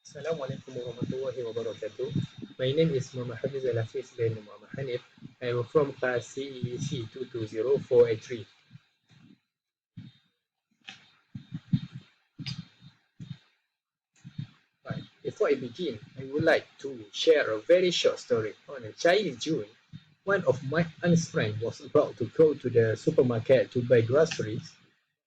Assalamualaikum warahmatullahi wabarakatuh. My name is Muhammad Hafiz bin Muhammad HANIF. I am from class CEC 220483. Right. Before I begin, I would like to share a very short story. On a chilly June, one of my aunt's friends was about to go to the supermarket to buy groceries.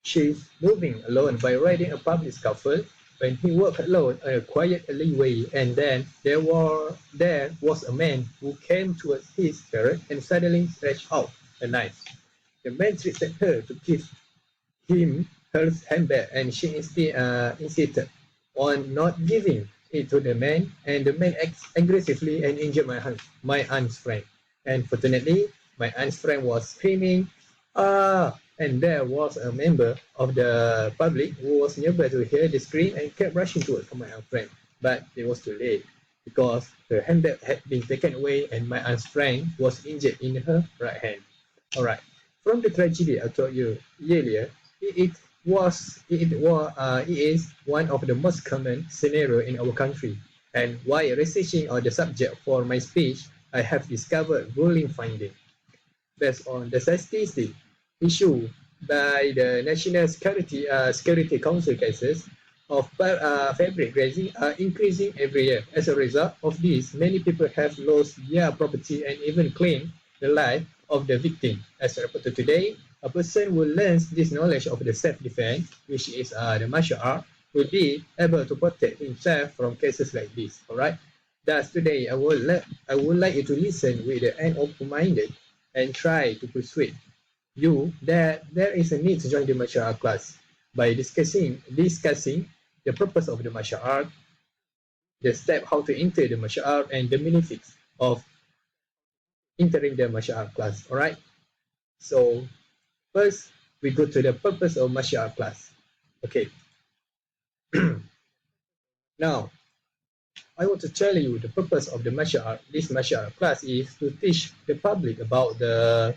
She's moving alone by riding a public scuffle when he walked alone on a quiet alleyway, and then there was a man who came towards his carrot and suddenly stretched out a knife. The man threatened her to give him her handbag, and she insisted on not giving it to the man, and the man acted aggressively and injured my aunt's friend. And fortunately, my aunt's friend was screaming, "Ah!" And there was a member of the public who was nearby to hear the scream and kept rushing towards my aunt's friend. But it was too late because her handbag had been taken away and my aunt's friend was injured in her right hand. Alright, from the tragedy I told you earlier, it is one of the most common scenario in our country. And while researching on the subject for my speech, I have discovered grueling finding. Based on the statistic issued by the National Security Council, cases of fabric grazing are increasing every year. As a result of this, many people have lost their property and even claimed the life of the victim. As reported today, a person who learns this knowledge of the self-defense, which is the martial art, will be able to protect himself from cases like this. All right. Thus, today I would like you to listen with an open-minded and try to persuade you that there is a need to join the martial art class by discussing the purpose of the martial art, the step how to enter the martial art, and the benefits of entering the martial art class. All right. So first, we go to the purpose of martial art class. Okay. Now, I want to tell you the purpose of the martial art. This martial art class is to teach the public about the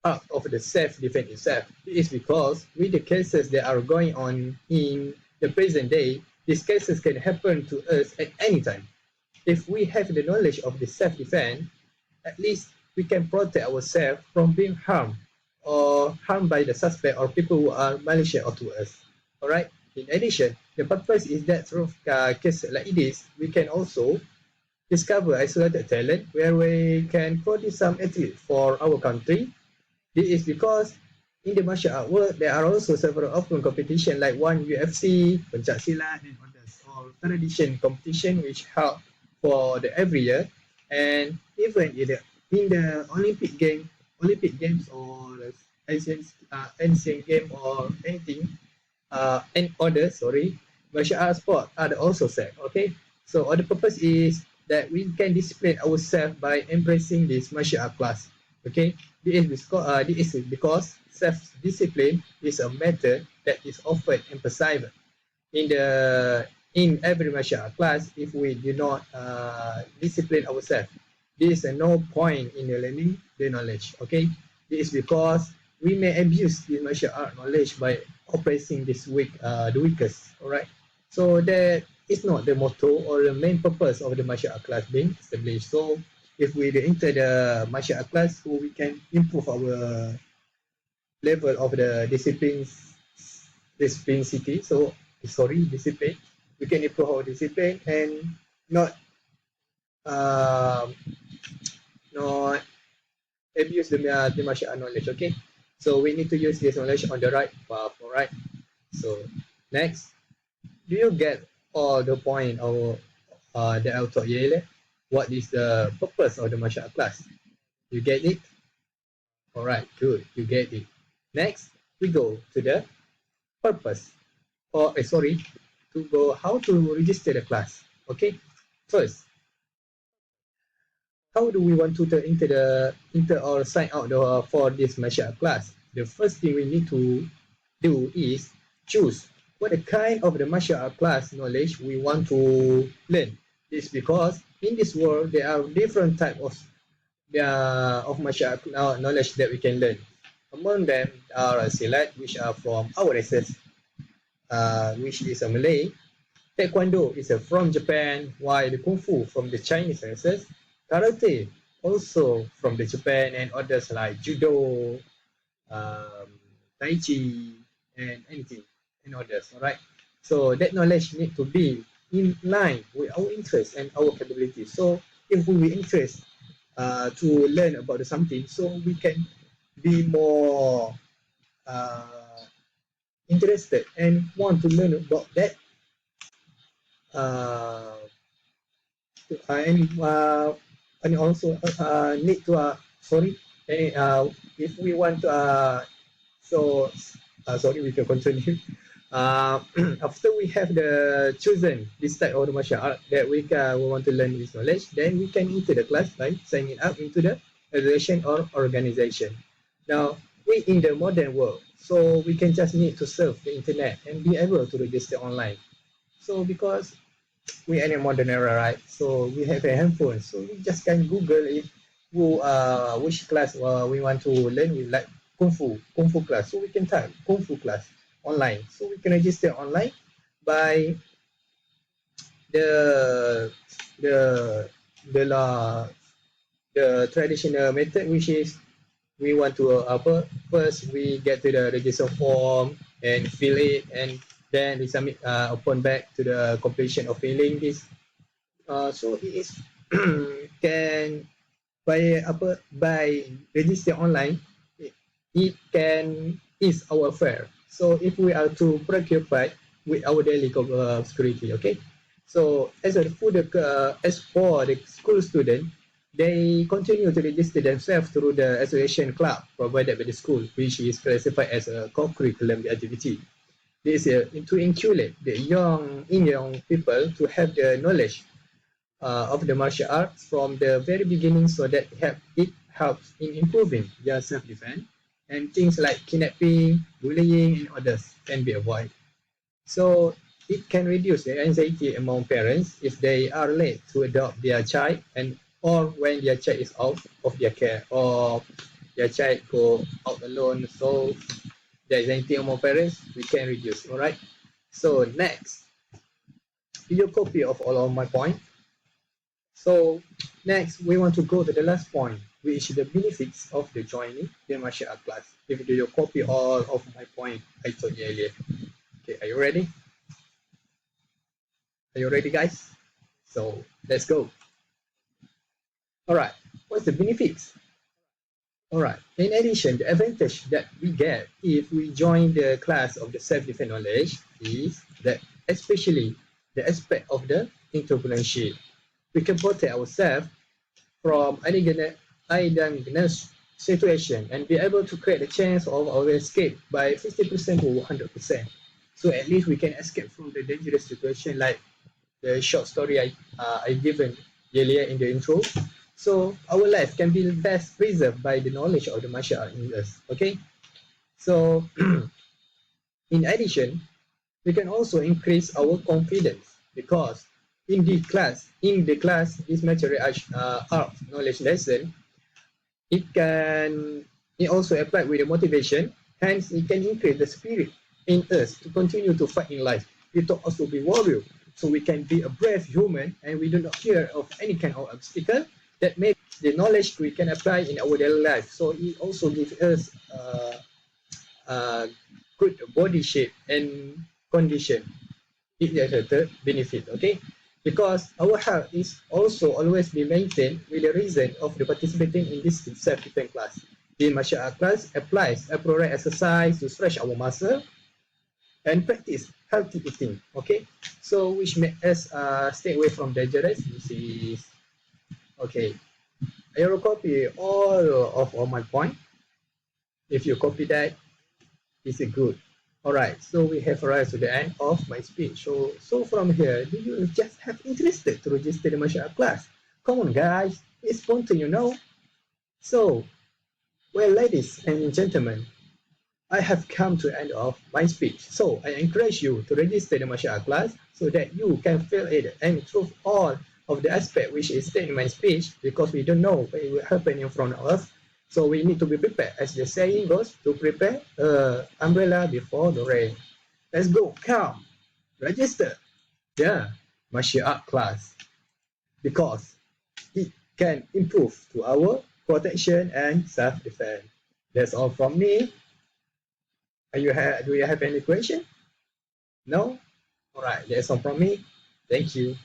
art of the self-defense itself. It is because with the cases that are going on in the present day, these cases can happen to us at any time. If we have the knowledge of the self-defense, at least we can protect ourselves from being harmed or harmed by the suspect or people who are malicious to us. All right. In addition, the purpose is that through cases like this, we can also discover isolated talent where we can produce some athletes for our country. This is because in the martial art world, there are also several open competition like one UFC, pencak silat, and others, or tradition competition which held for the every year, and even in the Olympic games or ancient game or anything, and others, sorry, martial art sport are also set. Okay, so the purpose is that we can display ourselves by embracing this martial art class. Okay, this is because self-discipline is a method that is often emphasized in every martial art class. If we do not discipline ourselves, there is no point in learning the knowledge. Okay, this is because we may abuse the martial art knowledge by oppressing the weakest. All right, so that is not the motto or the main purpose of the martial art class being established. So if we enter the martial art class, so we can improve our level of the discipline city. So sorry, discipline. We can improve our discipline and not um, not abuse the martial art knowledge. Okay, so we need to use this knowledge on the right path. All right. So next, do you get all the point of that I taught you earlier? What is the purpose of the martial art class? You get it? All right, good. You get it. Next, we go to the purpose. Sorry, to go how to register the class. Okay, first, how do we want to enter or sign out for this martial art class? The first thing we need to do is choose what the kind of the martial art class knowledge we want to learn. It's because in this world there are different types of martial art knowledge that we can learn. Among them are silat, which are from our races, which is a Malay, Taekwondo is from Japan, while the Kung Fu from the Chinese races. Karate also from the Japan, and others like Judo, um, Tai Chi, and anything, and others. All right. So that knowledge need to be in line with our interests and our capability. So if we interest to learn about something, so we can be more uh, interested and want to learn about that uh, and also need to sorry if we want to so sorry we can continue after we have the chosen this type of the martial art that we want to learn this knowledge, then we can enter the class by signing up into the association or organization. Now we in the modern world, so we can just need to surf the internet and be able to register online. So because we are in a modern era, right? So we have a handphone, so we just can Google it. Which class we want to learn with, like kung fu class. So we can type kung fu class online. So we can register online by the the the law the traditional method, which is we want to first we get to the register form and fill it, and then we submit upon back to the completion of filling this. So it is can by register online, it can ease our affair. So if we are too preoccupied with our daily security, okay. So as for the school student, they continue to register themselves through the association club provided by the school, which is classified as a co-curriculum activity. This is to inculcate the young people to have the knowledge of the martial arts from the very beginning, so that it helps in improving their self-defense, and things like kidnapping, bullying, and others can be avoided. So it can reduce the anxiety among parents if they are late to adopt their child, and or when their child is out of their care, or their child go out alone. So there is anything among parents, we can reduce. All right. So next, video copy of all of my points. So next, we want to go to the last point, which is the benefits of the joining the martial art class. If you do your copy all of my point I told you earlier. Okay, are you ready? Are you ready, guys? So let's go. All right, what's the benefits? All right, in addition, the advantage that we get if we join the class of the self-defense knowledge is that, especially the aspect of the entrepreneurship, we can protect ourselves from any situation and be able to create a chance of our escape by 50% to 100%. So at least we can escape from the dangerous situation, like the short story I given earlier in the intro. So our life can be best preserved by the knowledge of the martial art in us. Okay. So in addition, we can also increase our confidence, because in the class, this martial art knowledge lesson, it also apply with the motivation. Hence, it can increase the spirit in us to continue to fight in life. We taught us to be warrior, so we can be a brave human, and we do not fear of any kind of obstacle. That makes the knowledge we can apply in our daily life. So it also gives us good body shape and condition. It is a third benefit, okay? Because our health is also always be maintained with the reason of the participating in this self-defense class. The martial art class applies appropriate exercise to stretch our muscle and practice healthy eating, okay? So which makes us stay away from dangerous disease. Okay, I will copy all my point. If you copy that, it's a good. All right, so we have arrived to the end of my speech. So from here, do you just have interested to register the martial art class? Come on, guys, it's fun to So, well, ladies and gentlemen, I have come to the end of my speech. So I encourage you to register the martial art class so that you can feel it and through all of the aspect which is stated in my speech, because we don't know what will happen in front of us. So we need to be prepared. As the saying goes, to prepare umbrella before the rain. Let's go. Come. Register. Yeah, martial art class, because it can improve to our protection and self-defense. That's all from me. Do you have any question? No? All right, that's all from me. Thank you.